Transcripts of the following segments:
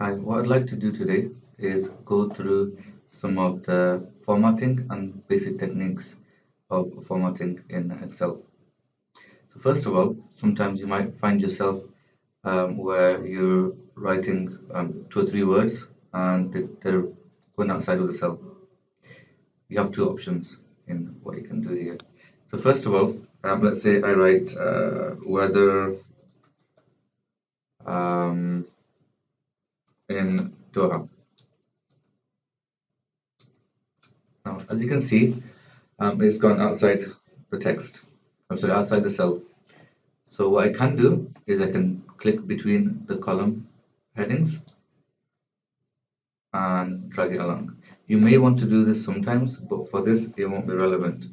Hi, what I'd like to do today is go through some of the formatting and basic techniques of formatting in Excel. So first of all, sometimes you might find yourself where you're writing two or three words and they're going outside of the cell. You have two options in what you can do here. So first of all, let's say I write weather um, in Doha. Now, as you can see, it's gone outside the text. I'm sorry, outside the cell. So what I can do is I can click between the column headings and drag it along. You may want to do this sometimes, but for this it won't be relevant.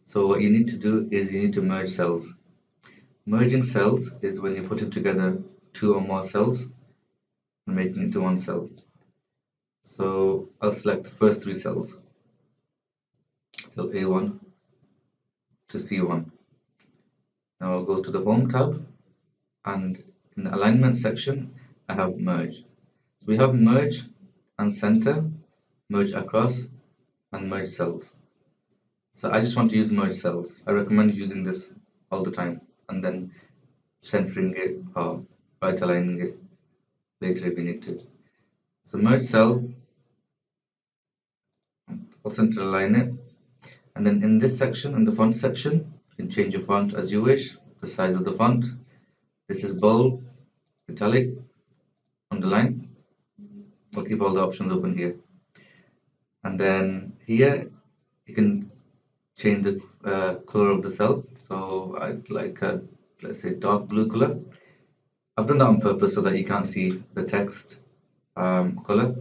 So what you need to do is you need to merge cells. Merging cells is when you're putting together two or more cells and making it into one cell. So I'll select the first three cells, cell A1 to C1. Now I'll go to the Home tab, and in the Alignment section I have Merge. So we have Merge and Center, Merge Across, and Merge Cells. So I just want to use Merge Cells. I recommend using this all the time and then centering it or right aligning it later if you need to. So Merge Cell, I'll center align it, and then in this section, in the font section, you can change your font as you wish, the size of the font. This is bold, italic, underline. I'll keep all the options open here. And then here you can change the color of the cell. So I'd like a, let's say, dark blue color. I've done that on purpose so that you can't see the text color.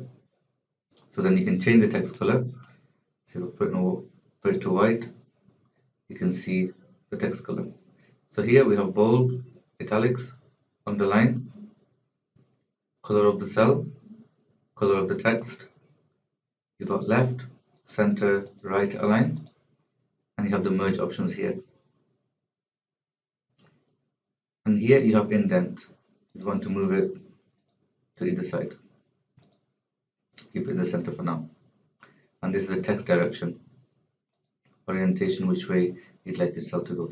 So then you can change the text color. So if I put it to white, you can see the text color. So here we have bold, italics, underline, color of the cell, color of the text. You've got left, center, right align, and you have the merge options here. And here you have indent. You want to move it to either side. Keep it in the center for now. And this is the text direction, orientation, which way you'd like your cell to go.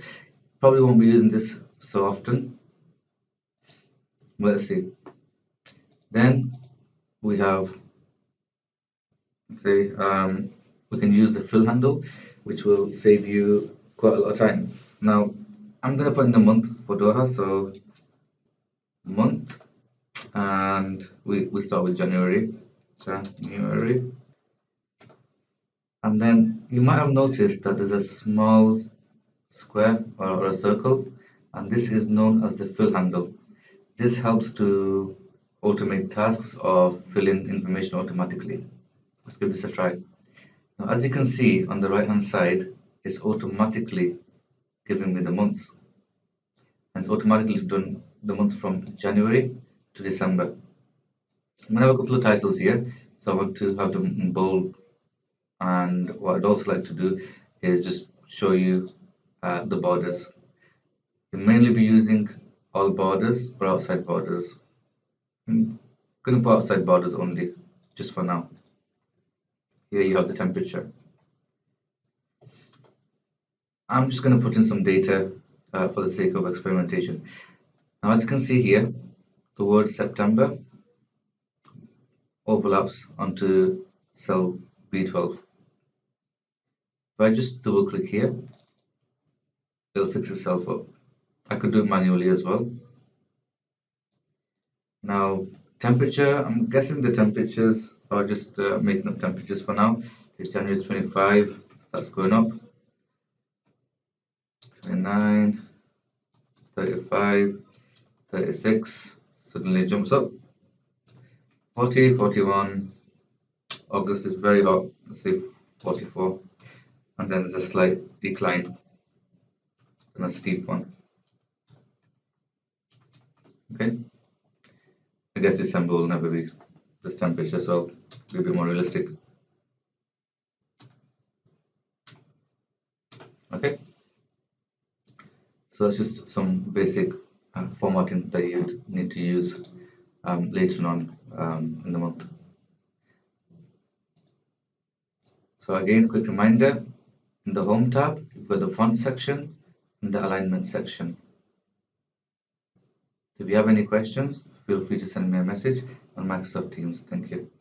Probably won't be using this so often. Let's see. Then we have, say, we can use the fill handle, which will save you quite a lot of time. Now, I'm going to put in the month for Doha, so month, and we start with January. January. And then you might have noticed that there's a small square or a circle, and this is known as the fill handle. This helps to automate tasks or fill in information automatically. Let's give this a try. Now, as you can see on the right hand side, it's automatically giving me the months. And it's automatically done the month from January to December. I'm going to have a couple of titles here, so I want to have them in bold. And what I'd also like to do is just show you the borders. You'll mainly be using all borders or outside borders. I'm going to put outside borders only, just for now. Here you have the temperature. I'm just going to put in some data for the sake of experimentation. Now, as you can see here, the word September overlaps onto cell B12. If I just double click here, it'll fix itself up. I could do it manually as well. Now, temperature, I'm guessing the temperatures are just making up temperatures for now. It's January 25, that's going up. 29, 35, 36, suddenly jumps up. 40, 41, August is very hot, let's say 44, and then there's a slight decline and a steep one. Okay, I guess December will never be this temperature, so it'll be a bit more realistic. Okay, so that's just some basic formatting that you'd need to use later on in the month. So again, quick reminder, in the Home tab, you've got the Font section and the Alignment section. If you have any questions, feel free to send me a message on Microsoft Teams. Thank you.